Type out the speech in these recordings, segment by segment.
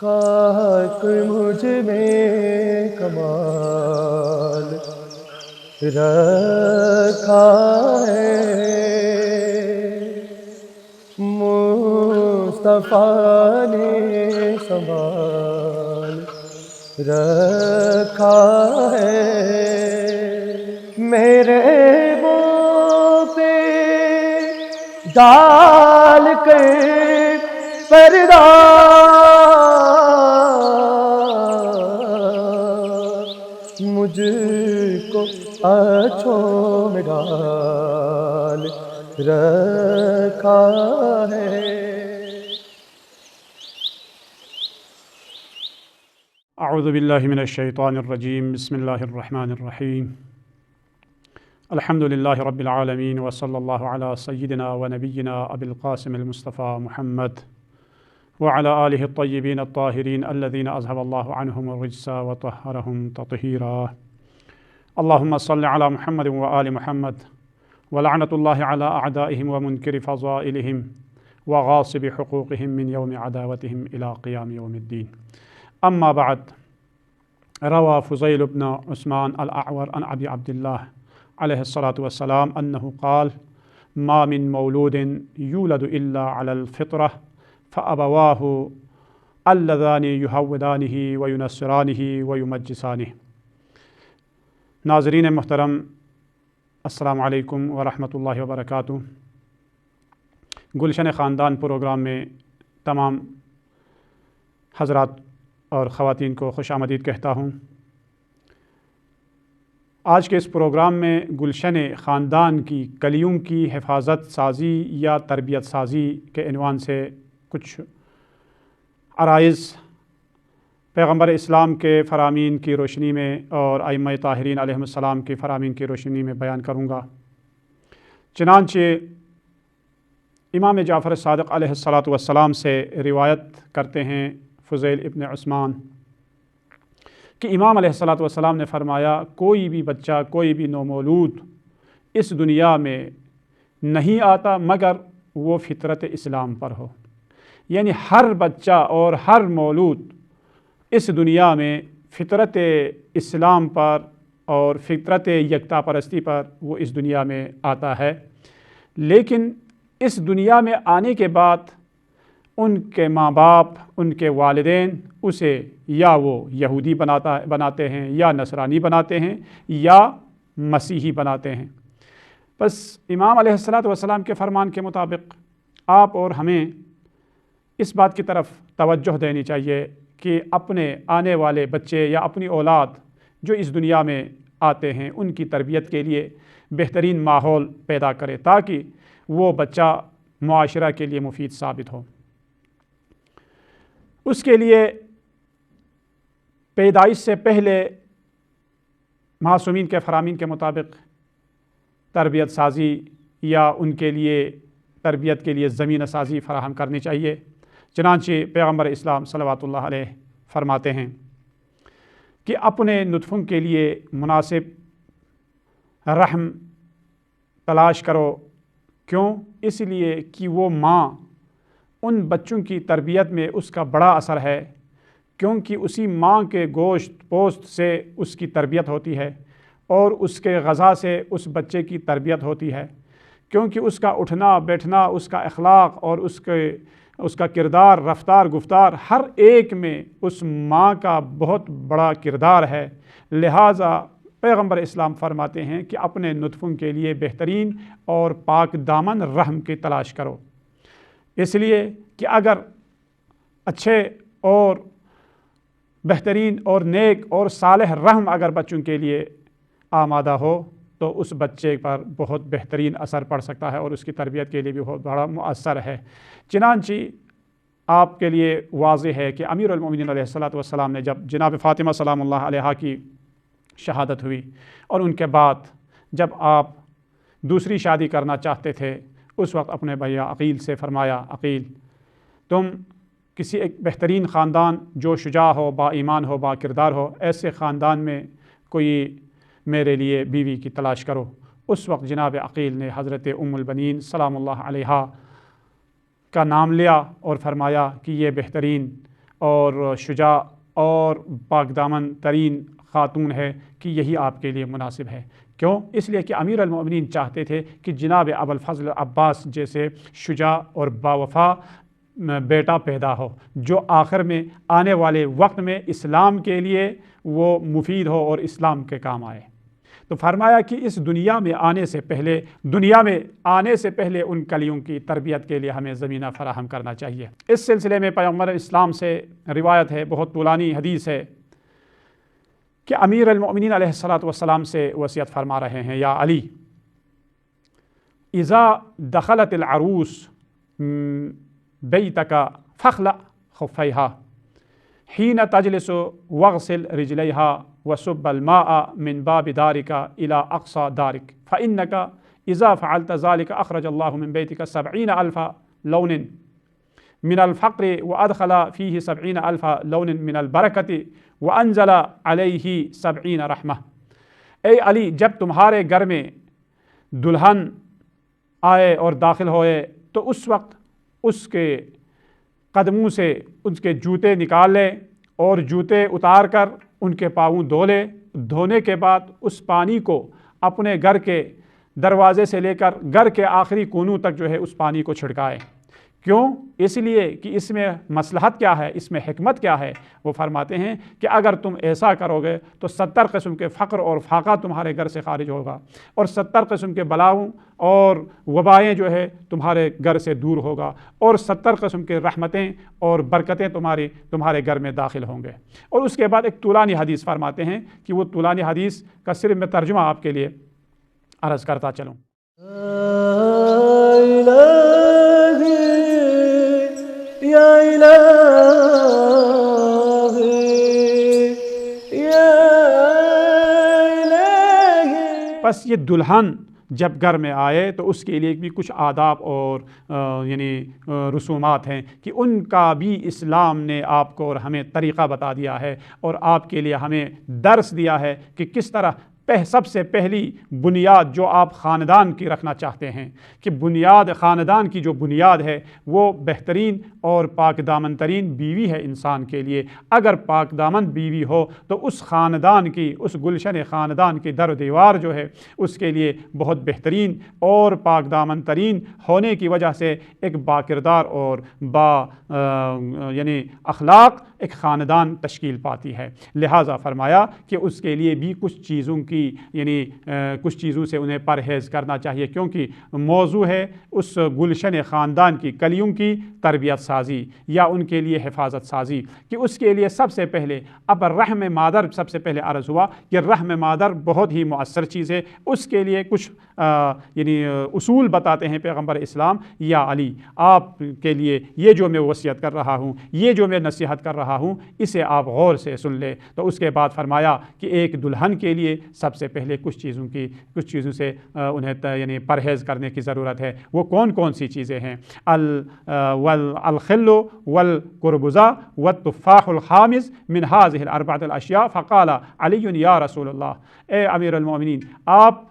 خاک مجھ میں کمال رکھا ہے، مصطفیٰ نے سنبھال رکھا ہے، میرے منہ پہ ڈال کر پردہ مجھ کو اچھوں میں ڈال رکھا ہے۔ اعوذ باللہ من الشیطان الرجیم، بسم اللہ الرحمن الرحیم، الحمد للہ رب العالمین، وصلی اللہ علی سیدنا و نبینا ابی القاسم المصطفى محمد وعلى آلہ الطیبین الطاہرین الذین اذهب اللہ عنہم الرجس وطہرہم تطہیرا۔ اللہم صل علی محمد وآل محمد، ولعنۃ اللہ علی اعدائہم ومنکر فضائلہم وغاصب حقوقہم من یوم عداوتہم الی قیام یوم الدین۔ اما بعد، روى فضیل بن عثمان الاعور عن ابی عبد اللہ علیہ الصلاۃ والسلام انہ قال ما من مولود یولد الا علی الفطرہ فابواہ اللذان یہودانہ وینصرانہ ویمجسانہ۔ ناظرین محترم، السلام علیکم ورحمۃ اللہ وبرکاتہ۔ گلشن خاندان پروگرام میں تمام حضرات اور خواتین کو خوش آمدید کہتا ہوں۔ آج کے اس پروگرام میں گلشن خاندان کی کلیوں کی حفاظت سازی یا تربیت سازی کے عنوان سے کچھ عرائض پیغمبر اسلام کے فرامین کی روشنی میں اور ائمہ طاہرین علیہم السلام کی فرامین کی روشنی میں بیان کروں گا۔ چنانچہ امام جعفر صادق علیہ الصلاۃ والسلام سے روایت کرتے ہیں فضیل ابن عثمان کہ امام علیہ الصلاۃ والسلام نے فرمایا، کوئی بھی بچہ، کوئی بھی نومولود اس دنیا میں نہیں آتا مگر وہ فطرت اسلام پر ہو۔ یعنی ہر بچہ اور ہر مولود اس دنیا میں فطرت اسلام پر اور فطرت یکتا پرستی پر وہ اس دنیا میں آتا ہے، لیکن اس دنیا میں آنے کے بعد ان کے ماں باپ، ان کے والدین اسے یا وہ یہودی بناتے ہیں، یا نصرانی بناتے ہیں، یا مسیحی بناتے ہیں۔ بس امام علیہ الصلاۃ والسلام کے فرمان کے مطابق آپ اور ہمیں اس بات کی طرف توجہ دینی چاہیے کہ اپنے آنے والے بچے یا اپنی اولاد جو اس دنیا میں آتے ہیں ان کی تربیت کے لیے بہترین ماحول پیدا کرے تاکہ وہ بچہ معاشرہ کے لیے مفید ثابت ہو۔ اس کے لیے پیدائش سے پہلے معصومین کے فرامین کے مطابق تربیت سازی یا ان کے لیے تربیت کے لیے زمینہ سازی فراہم کرنی چاہیے۔ چنانچہ پیغمبر اسلام صلوات اللہ علیہ فرماتے ہیں کہ اپنے نطفوں کے لیے مناسب رحم تلاش کرو۔ کیوں؟ اس لیے کہ وہ ماں ان بچوں کی تربیت میں اس کا بڑا اثر ہے، کیونکہ اسی ماں کے گوشت پوست سے اس کی تربیت ہوتی ہے اور اس کے غذا سے اس بچے کی تربیت ہوتی ہے، کیونکہ اس کا اٹھنا بیٹھنا، اس کا اخلاق اور اس کا کردار، رفتار، گفتار، ہر ایک میں اس ماں کا بہت بڑا کردار ہے۔ لہٰذا پیغمبر اسلام فرماتے ہیں کہ اپنے نطفوں کے لیے بہترین اور پاک دامن رحم کی تلاش کرو، اس لیے کہ اگر اچھے اور بہترین اور نیک اور صالح رحم اگر بچوں کے لیے آمادہ ہو تو اس بچے پر بہت بہترین اثر پڑ سکتا ہے اور اس کی تربیت کے لیے بھی بہت بڑا مؤثر ہے۔ چنانچہ آپ کے لیے واضح ہے کہ امیر المومنین علیہ الصلاۃ والسلام نے جب جناب فاطمہ سلام اللہ علیہا کی شہادت ہوئی اور ان کے بعد جب آپ دوسری شادی کرنا چاہتے تھے، اس وقت اپنے بھیا عقیل سے فرمایا، عقیل تم کسی ایک بہترین خاندان جو شجاع ہو، با ایمان ہو، با کردار ہو، ایسے خاندان میں کوئی میرے لیے بیوی کی تلاش کرو۔ اس وقت جناب عقیل نے حضرت ام البنین سلام اللہ علیہا کا نام لیا اور فرمایا کہ یہ بہترین اور شجاع اور پاک دامن ترین خاتون ہے کہ یہی آپ کے لیے مناسب ہے۔ کیوں؟ اس لیے کہ امیر المؤمنین چاہتے تھے کہ جناب ابوالفضل عباس جیسے شجاع اور باوفا بیٹا پیدا ہو، جو آخر میں آنے والے وقت میں اسلام کے لیے وہ مفید ہو اور اسلام کے کام آئے۔ تو فرمایا کہ اس دنیا میں آنے سے پہلے ان کلیوں کی تربیت کے لیے ہمیں زمینہ فراہم کرنا چاہیے۔ اس سلسلے میں پیغمبر اسلام سے روایت ہے، بہت طولانی حدیث ہے، کہ امیر المؤمنین علیہ الصلاۃ والسلام سے وصیت فرما رہے ہیں، یا علی اذا دخلت العروس بیتک فاخلع خفیہا حین تجلس واغسل رجلیہا وصب الماء من باب دارک الى اقصى دارک فانک اذا فعلت ذلك اخرج اللہ من بیتک 70,000 لون من الفقر وادخل فيه 70,000 لون من البرکۃ وانزل علیہ 70 رحمہ۔ اے علی، جب تمہارے گھر میں دلہن آئے اور داخل ہوئے تو اس وقت اس کے قدموں سے اس کے جوتے نکال لے اور جوتے اتار کر ان کے پاؤں دھو لے۔ دھونے کے بعد اس پانی کو اپنے گھر کے دروازے سے لے کر گھر کے آخری کونوں تک جو ہے اس پانی کو چھڑکائے۔ کیوں؟ اس لیے کہ اس میں مصلحت کیا ہے، اس میں حکمت کیا ہے۔ وہ فرماتے ہیں کہ اگر تم ایسا کرو گے تو 70 قسم کے فقر اور فاقہ تمہارے گھر سے خارج ہوگا، اور 70 قسم کے بلاؤں اور وبائیں جو ہے تمہارے گھر سے دور ہوگا، اور 70 قسم کے رحمتیں اور برکتیں تمہارے گھر میں داخل ہوں گے۔ اور اس کے بعد ایک طولانی حدیث فرماتے ہیں کہ وہ طولانی حدیث کا صرف میں ترجمہ آپ کے لیے عرض کرتا چلوں۔ یا الہی یا الہی۔ پس یہ دلہن جب گھر میں آئے تو اس کے لیے بھی کچھ آداب اور رسومات ہیں کہ ان کا بھی اسلام نے آپ کو اور ہمیں طریقہ بتا دیا ہے، اور آپ کے لیے ہمیں درس دیا ہے کہ کس طرح سب سے پہلی بنیاد جو آپ خاندان کی رکھنا چاہتے ہیں، کہ خاندان کی جو بنیاد ہے وہ بہترین اور پاک دامن ترین بیوی ہے انسان کے لیے۔ اگر پاک دامن بیوی ہو تو اس خاندان کی، اس گلشن خاندان کی در و دیوار جو ہے اس کے لیے بہت بہترین اور پاک دامن ترین ہونے کی وجہ سے ایک باکردار اور اخلاق ایک خاندان تشکیل پاتی ہے۔ لہٰذا فرمایا کہ اس کے لیے بھی کچھ چیزوں سے انہیں پرہیز کرنا چاہیے، کیونکہ موضوع ہے اس گلشن خاندان کی کلیوں کی تربیت سازی یا ان کے لیے حفاظت سازی، کہ اس کے لیے سب سے پہلے اب رحم مادر سب سے پہلے عرض ہوا کہ رحم مادر بہت ہی مؤثر چیز ہے۔ اس کے لیے کچھ اصول بتاتے ہیں پیغمبر اسلام۔ یا علی، آپ کے لیے یہ جو میں وصیت کر رہا ہوں، یہ جو میں نصیحت کر رہا ہوں، اسے آپ غور سے سن لیں۔ تو اس کے بعد فرمایا کہ ایک دلہن کے لیے سب سے پہلے کچھ چیزوں سے انہیں پرہیز کرنے کی ضرورت ہے۔ وہ کون سی چیزیں ہیں؟ الخل والقربزہ والتفاح الخامس من هذه الاربعة الاشیاء فقال علی یا رسول اللہ۔ اے امیر المؤمنین، آپ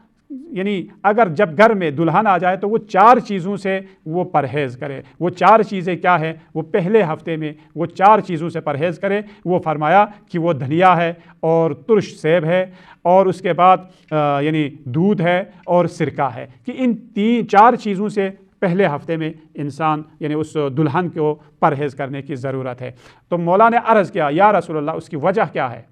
اگر جب گھر میں دلہن آ جائے تو وہ 4 چیزوں سے وہ پرہیز کرے۔ وہ 4 چیزیں کیا ہے؟ وہ پہلے ہفتے میں وہ 4 چیزوں سے پرہیز کرے۔ وہ فرمایا کہ وہ دھنیا ہے اور ترش سیب ہے، اور اس کے بعد دودھ ہے اور سرکہ ہے، کہ ان 4 چیزوں سے پہلے ہفتے میں انسان اس دلہن کو پرہیز کرنے کی ضرورت ہے۔ تو مولا نے عرض کیا، یا رسول اللہ، اس کی وجہ کیا ہے؟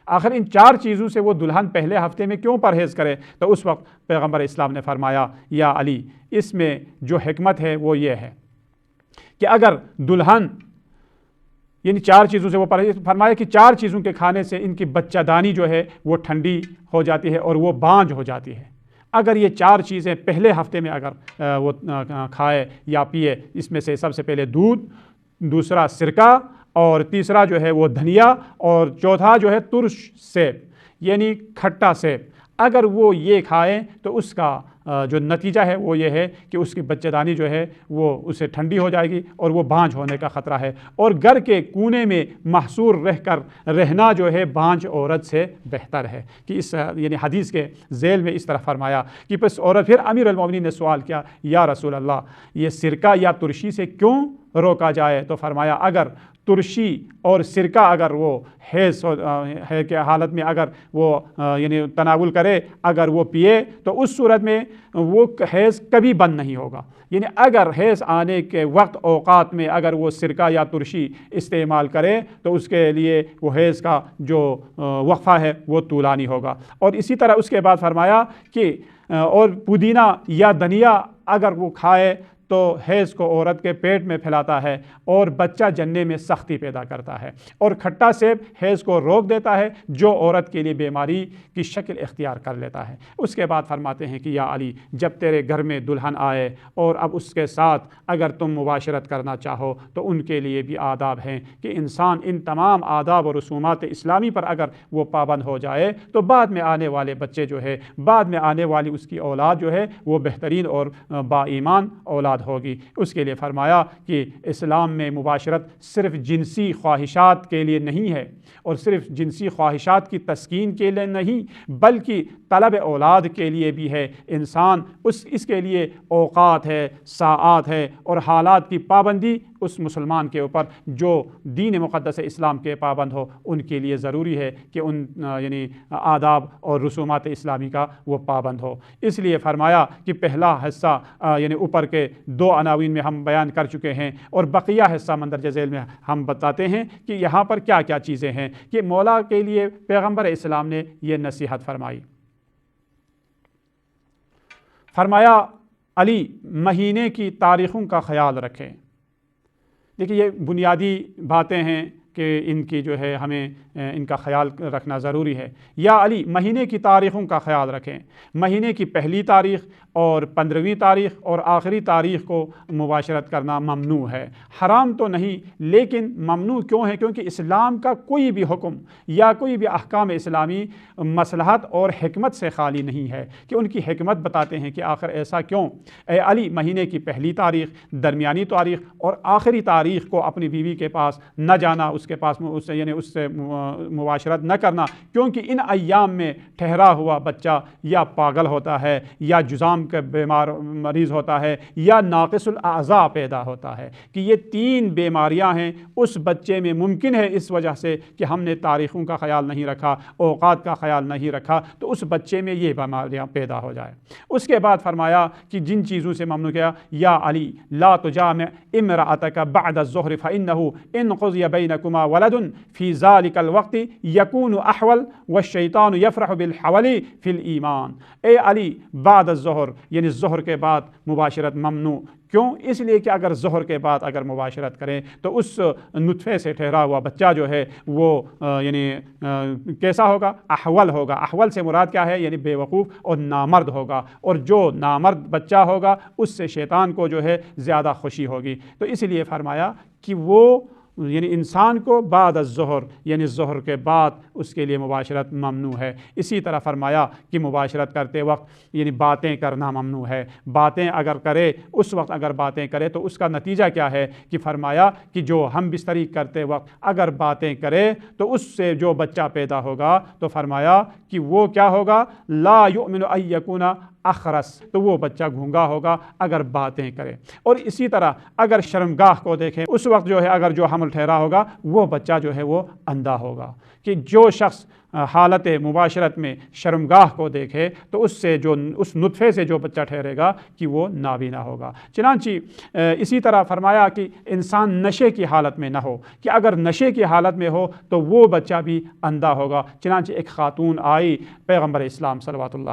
آخر ان 4 چیزوں سے وہ دلہن پہلے ہفتے میں کیوں پرہیز کرے؟ تو اس وقت پیغمبر اسلام نے فرمایا، یا علی، اس میں جو حکمت ہے وہ یہ ہے کہ اگر دلہن 4 چیزوں سے وہ پرہیز، فرمایا کہ 4 چیزوں کے کھانے سے ان کی بچہ دانی جو ہے وہ ٹھنڈی ہو جاتی ہے اور وہ بانجھ ہو جاتی ہے۔ اگر یہ 4 چیزیں پہلے ہفتے میں اگر وہ کھائے یا پیے، اس میں سے سب سے پہلے دودھ، دوسرا سرکہ، اور تیسرا جو ہے وہ دھنیا، اور چوتھا جو ہے ترش سیب کھٹا سیب، اگر وہ یہ کھائیں تو اس کا جو نتیجہ ہے وہ یہ ہے کہ اس کی بچہ دانی جو ہے وہ اسے ٹھنڈی ہو جائے گی اور وہ بانجھ ہونے کا خطرہ ہے، اور گھر کے کونے میں محصور رہنا جو ہے بانجھ عورت سے بہتر ہے۔ کہ اس حدیث کے ذیل میں اس طرح فرمایا کہ بس عورت۔ پھر امیر المؤمنین نے سوال کیا، یا رسول اللہ، یہ سرکہ یا ترشی سے کیوں روکا جائے؟ تو فرمایا اگر ترشی اور سرکہ اگر وہ حیض ہے کہ حالت میں اگر وہ یعنی تناول کرے، اگر وہ پیے تو اس صورت میں وہ حیض کبھی بند نہیں ہوگا۔ یعنی اگر حیض آنے کے وقت اوقات میں اگر وہ سرکہ یا ترشی استعمال کرے تو اس کے لیے وہ حیض کا جو وقفہ ہے وہ طولانی ہوگا۔ اور اسی طرح اس کے بعد فرمایا کہ اور پودینہ یا دھنیا اگر وہ کھائے تو حیض کو عورت کے پیٹ میں پھیلاتا ہے اور بچہ جننے میں سختی پیدا کرتا ہے، اور کھٹا سیب حیض کو روک دیتا ہے جو عورت کے لیے بیماری کی شکل اختیار کر لیتا ہے۔ اس کے بعد فرماتے ہیں کہ یا علی، جب تیرے گھر میں دلہن آئے اور اب اس کے ساتھ اگر تم مباشرت کرنا چاہو تو ان کے لیے بھی آداب ہیں کہ انسان ان تمام آداب و رسومات اسلامی پر اگر وہ پابند ہو جائے تو بعد میں آنے والے بچے جو ہے، بعد میں آنے والی اس کی اولاد جو ہے وہ بہترین اور با ایمان اولاد ہوگی۔ اس کے لیے فرمایا کہ اسلام میں مباشرت صرف جنسی خواہشات کے لیے نہیں ہے، اور صرف جنسی خواہشات کی تسکین کے لیے نہیں بلکہ طلب اولاد کے لیے بھی ہے۔ انسان اس کے لیے اوقات ہے، ساعات ہے اور حالات کی پابندی اس مسلمان کے اوپر جو دین مقدس اسلام کے پابند ہو ان کے لیے ضروری ہے کہ ان یعنی آداب اور رسومات اسلامی کا وہ پابند ہو۔ اس لیے فرمایا کہ پہلا حصہ یعنی اوپر کے 2 عناوین میں ہم بیان کر چکے ہیں، اور بقیہ حصہ مندرجہ ذیل میں ہم بتاتے ہیں کہ یہاں پر کیا کیا چیزیں ہیں کہ مولا کے لیے پیغمبر اسلام نے یہ نصیحت فرمائی۔ فرمایا علی، مہینے کی تاریخوں کا خیال رکھیں۔ دیکھیے یہ بنیادی باتیں ہیں کہ ان کی جو ہے ہمیں ان کا خیال رکھنا ضروری ہے۔ یا علی، مہینے کی تاریخوں کا خیال رکھیں۔ مہینے کی پہلی تاریخ اور 15ویں تاریخ اور آخری تاریخ کو مباشرت کرنا ممنوع ہے۔ حرام تو نہیں لیکن ممنوع کیوں ہے؟ کیونکہ اسلام کا کوئی بھی حکم یا کوئی بھی احکام اسلامی مصلحت اور حکمت سے خالی نہیں ہے کہ ان کی حکمت بتاتے ہیں کہ آخر ایسا کیوں۔ اے علی، مہینے کی پہلی تاریخ، درمیانی تاریخ اور آخری تاریخ کو اپنی بیوی کے پاس نہ جانا، اس کے پاس یعنی اس سے مباشرت نہ کرنا، کیونکہ ان ایام میں ٹھہرا ہوا بچہ یا پاگل ہوتا ہے یا جذام کا بیمار مریض ہوتا ہے یا ناقص الاعضاء پیدا ہوتا ہے، کہ یہ 3 بیماریاں ہیں اس بچے میں۔ ممکن ہے اس وجہ سے کہ ہم نے تاریخوں کا خیال نہیں رکھا، اوقات کا خیال نہیں رکھا، تو اس بچے میں یہ بیماریاں پیدا ہو جائے۔ اس کے بعد فرمایا کہ جن چیزوں سے ممنوع کیا، یا علی لا تجامع امرأتک بعد الظہر فإنه ان قضی بینکما ولد فی ذلک الوقت یکون احول والشیطان یفرح بالحول فی الایمان۔ اے علی، بعد الظہر یعنی ظہر کے بعد مباشرت ممنوع۔ کیوں؟ اس لیے کہ اگر ظہر کے بعد اگر مباشرت کریں تو اس نطفے سے ٹھہرا ہوا بچہ جو ہے وہ یعنی کیسا ہوگا؟ احول ہوگا۔ احول سے مراد کیا ہے؟ یعنی بے وقوف اور نامرد ہوگا، اور جو نامرد بچہ ہوگا اس سے شیطان کو جو ہے زیادہ خوشی ہوگی۔ تو اس لیے فرمایا کہ وہ یعنی انسان کو بعد الظہر یعنی ظہر کے بعد اس کے لیے مباشرت ممنوع ہے۔ اسی طرح فرمایا کہ مباشرت کرتے وقت یعنی باتیں کرنا ممنوع ہے۔ باتیں اگر کرے، اس وقت اگر باتیں کرے تو اس کا نتیجہ کیا ہے کہ فرمایا کہ جو ہم بستری کرتے وقت اگر باتیں کرے تو اس سے جو بچہ پیدا ہوگا تو فرمایا کہ وہ کیا ہوگا؟ لا یؤمن ان یکون اخرس، تو وہ بچہ گھونگا ہوگا اگر باتیں کرے۔ اور اسی طرح اگر شرمگاہ کو دیکھیں اس وقت جو ہے اگر جو حمل ٹھہرا ہوگا وہ بچہ جو ہے وہ اندھا ہوگا، کہ جو شخص حالت مباشرت میں شرمگاہ کو دیکھے تو اس سے جو اس نطفے سے جو بچہ ٹھہرے گا کہ وہ نابینا ہوگا۔ چنانچہ اسی طرح فرمایا کہ انسان نشے کی حالت میں نہ ہو، کہ اگر نشے کی حالت میں ہو تو وہ بچہ بھی اندھا ہوگا۔ چنانچہ ایک خاتون آئی پیغمبر اسلام صلوات اللہ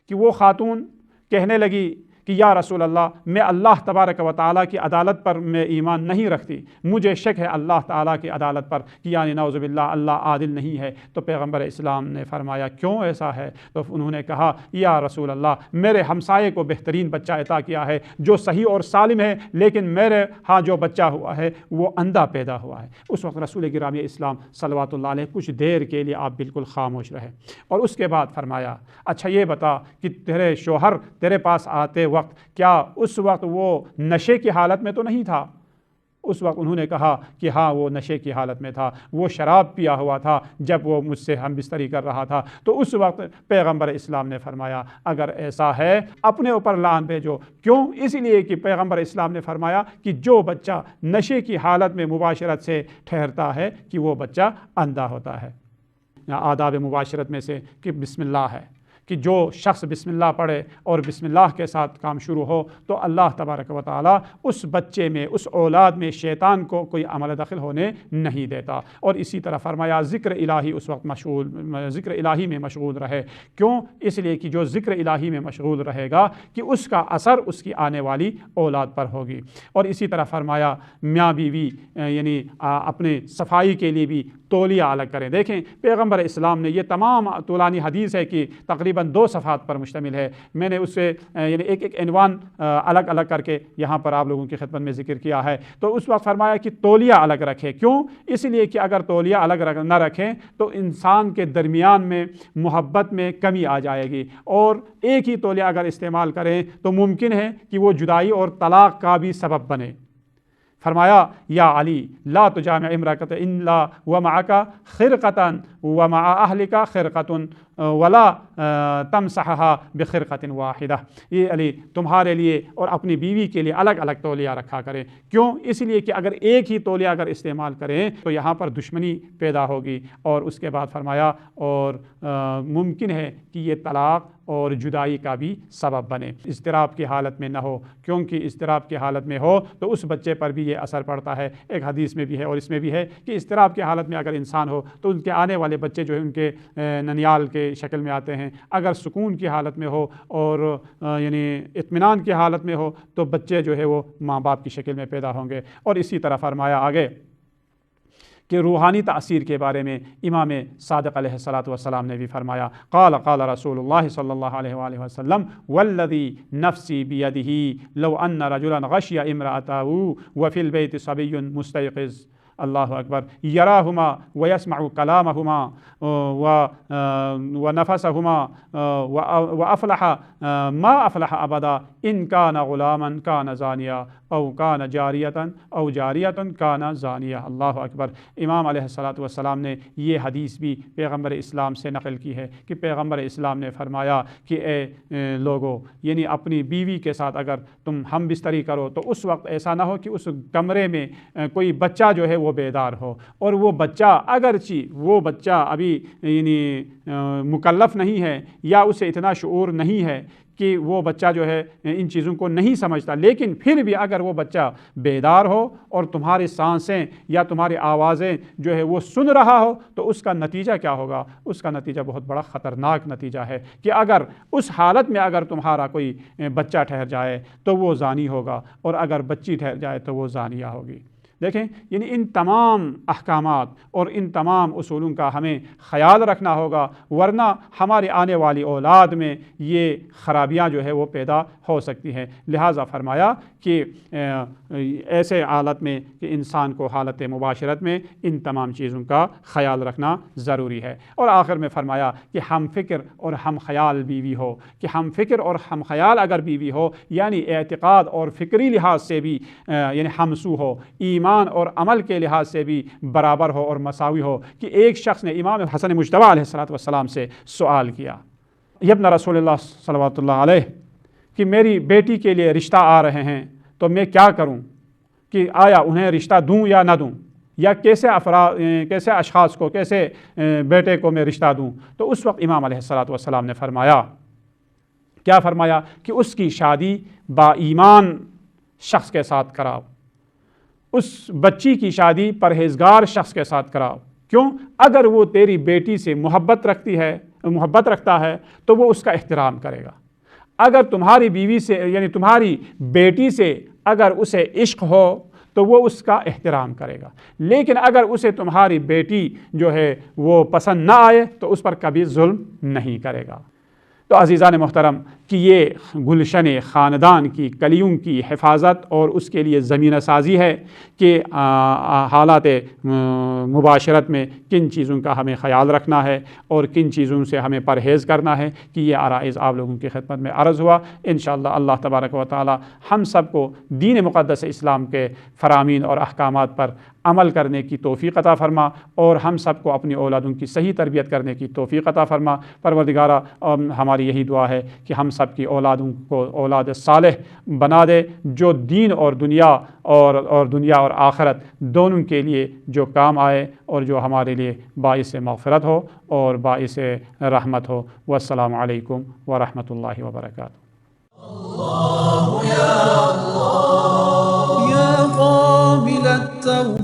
کہ وہ خاتون کہنے لگی کہ یا رسول اللہ میں اللہ تبارک و تعالیٰ کی عدالت پر میں ایمان نہیں رکھتی، مجھے شک ہے اللہ تعالیٰ کی عدالت پر کہ یعنی نعوذ باللہ اللہ عادل نہیں ہے۔ تو پیغمبر اسلام نے فرمایا کیوں ایسا ہے؟ تو انہوں نے کہا یا رسول اللہ میرے ہمسائے کو بہترین بچہ عطا کیا ہے جو صحیح اور سالم ہے، لیکن میرے ہاں جو بچہ ہوا ہے وہ اندھا پیدا ہوا ہے۔ اس وقت رسول گرامی اسلام صلوات اللہ علیہ کچھ دیر کے لیے آپ بالکل خاموش رہے، اور اس کے بعد فرمایا اچھا یہ بتا کہ تیرے شوہر تیرے پاس آتے وقت کیا اس وقت وہ نشے کی حالت میں تو نہیں تھا؟ اس وقت انہوں نے کہا کہ ہاں وہ نشے کی حالت میں تھا، وہ شراب پیا ہوا تھا جب وہ مجھ سے ہم بستری کر رہا تھا۔ تو اس وقت پیغمبر اسلام نے فرمایا اگر ایسا ہے اپنے اوپر لعن بھیجو۔ کیوں؟ اس لیے کہ پیغمبر اسلام نے فرمایا کہ جو بچہ نشے کی حالت میں مباشرت سے ٹھہرتا ہے کہ وہ بچہ اندھا ہوتا ہے۔ آداب مباشرت میں سے کہ بسم اللہ ہے، کہ جو شخص بسم اللہ پڑھے اور بسم اللہ کے ساتھ کام شروع ہو تو اللہ تبارک و تعالیٰ اس بچے میں اس اولاد میں شیطان کو کوئی عمل دخل ہونے نہیں دیتا۔ اور اسی طرح فرمایا ذکر الہی اس وقت ذکر الہی میں مشغول رہے۔ کیوں؟ اس لیے کہ جو ذکر الہی میں مشغول رہے گا کہ اس کا اثر اس کی آنے والی اولاد پر ہوگی۔ اور اسی طرح فرمایا میاں بیوی یعنی اپنے صفائی کے لیے بھی تولیہ الگ کریں۔ دیکھیں پیغمبر اسلام نے یہ تمام طولانی حدیث ہے کہ تقریباً 2 صفحات پر مشتمل ہے، میں نے اس سے یعنی ایک عنوان الگ الگ کر کے یہاں پر آپ لوگوں کی خدمت میں ذکر کیا ہے۔ تو اس وقت فرمایا کہ تولیہ الگ رکھے۔ کیوں؟ اس لیے کہ اگر تولیہ الگ نہ رکھیں تو انسان کے درمیان میں محبت میں کمی آ جائے گی، اور ایک ہی تولیہ اگر استعمال کریں تو ممکن ہے کہ وہ جدائی اور طلاق کا بھی سبب بنے۔ فرمایا یا علی لا تجامع امرأة الا ومعک خرقۃ ومع اہلک خرقۃ ولا تمسحها بخرقۃ واحدہ۔ یہ علی تمہارے لیے اور اپنی بیوی کے لیے الگ الگ تولیہ رکھا کریں۔ کیوں؟ اس لیے کہ اگر ایک ہی تولیہ اگر استعمال کریں تو یہاں پر دشمنی پیدا ہوگی، اور اس کے بعد فرمایا اور ممکن ہے کہ یہ طلاق اور جدائی کا بھی سبب بنے، اضطراب کی حالت میں نہ ہو، کیونکہ اضطراب کی حالت میں ہو تو اس بچے پر بھی یہ اثر پڑتا ہے۔ ایک حدیث میں بھی ہے اور اس میں بھی ہے کہ اضطراب کی حالت میں اگر انسان ہو تو ان کے آنے والے بچے جو ہے ان کے ننیال کے شکل میں آتے ہیں، اگر سکون کی حالت میں ہو اور یعنی اطمینان کی حالت میں ہو تو بچے جو ہے وہ ماں باپ کی شکل میں پیدا ہوں گے۔ اور اسی طرح فرمایا آگے کہ روحانی تأثیر کے بارے میں امام صادق علیہ السلام نے بھی فرمایا قال قال رسول اللہ صلی اللہ علیہ وآلہ وسلم والذی نفسی بیدہ لو ان رجلا غشی امرأتہ وفی البیت صبی مستيقظ اللہ اکبر یراہما ویسمع کلامہما ونفسہما وافلح ما افلح ابدا ان کان غلاما کان زانیا او کان جاریتا او جاریتا کان زانیہ۔ اللہ اکبر۔ امام علیہ السلام نے یہ حدیث بھی پیغمبر اسلام سے نقل کی ہے کہ پیغمبر اسلام نے فرمایا کہ اے لوگو یعنی اپنی بیوی کے ساتھ اگر تم ہم بستری کرو تو اس وقت ایسا نہ ہو کہ اس کمرے میں کوئی بچہ جو ہے وہ بیدار ہو، اور وہ بچہ اگرچہ وہ بچہ ابھی یعنی مکلف نہیں ہے یا اسے اتنا شعور نہیں ہے کہ وہ بچہ جو ہے ان چیزوں کو نہیں سمجھتا، لیکن پھر بھی اگر وہ بچہ بیدار ہو اور تمہاری سانسیں یا تمہاری آوازیں جو ہے وہ سن رہا ہو تو اس کا نتیجہ کیا ہوگا؟ اس کا نتیجہ بہت بڑا خطرناک نتیجہ ہے کہ اگر اس حالت میں اگر تمہارا کوئی بچہ ٹھہر جائے تو وہ زانی ہوگا، اور اگر بچی ٹھہر جائے تو وہ زانیہ ہوگی۔ دیکھیں یعنی ان تمام احکامات اور ان تمام اصولوں کا ہمیں خیال رکھنا ہوگا، ورنہ ہماری آنے والی اولاد میں یہ خرابیاں جو ہے وہ پیدا ہو سکتی ہیں۔ لہٰذا فرمایا کہ ایسے حالت میں کہ انسان کو حالت مباشرت میں ان تمام چیزوں کا خیال رکھنا ضروری ہے۔ اور آخر میں فرمایا کہ ہم فکر اور ہم خیال بیوی ہو، کہ ہم فکر اور ہم خیال اگر بیوی ہو یعنی اعتقاد اور فکری لحاظ سے بھی یعنی ہمسو ہو، ایمان اور عمل کے لحاظ سے بھی برابر ہو اور مساوی ہو۔ کہ ایک شخص نے امام حسن مجتبی علیہ السلام سے سوال کیا ابن رسول اللہ صلوات اللہ علیہ کہ میری بیٹی کے لیے رشتہ آ رہے ہیں تو میں کیا کروں، کہ آیا انہیں رشتہ دوں یا نہ دوں، یا کیسے اشخاص کو کیسے بیٹے کو میں رشتہ دوں؟ تو اس وقت امام علیہ السلام نے فرمایا کیا فرمایا کہ اس کی شادی با ایمان شخص کے ساتھ کراؤ، اس بچی کی شادی پرہیزگار شخص کے ساتھ کراؤ۔ کیوں؟ اگر وہ تیری بیٹی سے محبت رکھتا ہے تو وہ اس کا احترام کرے گا، اگر تمہاری بیوی سے یعنی تمہاری بیٹی سے اگر اسے عشق ہو تو وہ اس کا احترام کرے گا، لیکن اگر اسے تمہاری بیٹی جو ہے وہ پسند نہ آئے تو اس پر کبھی ظلم نہیں کرے گا۔ تو عزیزان محترم کہ یہ گلشن خاندان کی کلیوں کی حفاظت اور اس کے لیے زمینہ سازی ہے کہ حالات مباشرت میں کن چیزوں کا ہمیں خیال رکھنا ہے اور کن چیزوں سے ہمیں پرہیز کرنا ہے، کہ یہ عرائض آپ لوگوں کی خدمت میں عرض ہوا۔ انشاءاللہ اللہ تبارک و تعالی ہم سب کو دین مقدس اسلام کے فرامین اور احکامات پر عمل کرنے کی توفیق عطا فرما اور ہم سب کو اپنی اولادوں کی صحیح تربیت کرنے کی توفیق عطا فرما۔ پروردگارہ ہماری یہی دعا ہے کہ ہم سب کی اولادوں کو اولاد صالح بنا دے، جو دین اور دنیا اور آخرت دونوں کے لیے جو کام آئے اور جو ہمارے لیے باعث مغفرت ہو اور باعث رحمت ہو۔ والسلام علیکم ورحمۃ اللہ وبرکاتہ۔ اللہ یا قابل التوبہ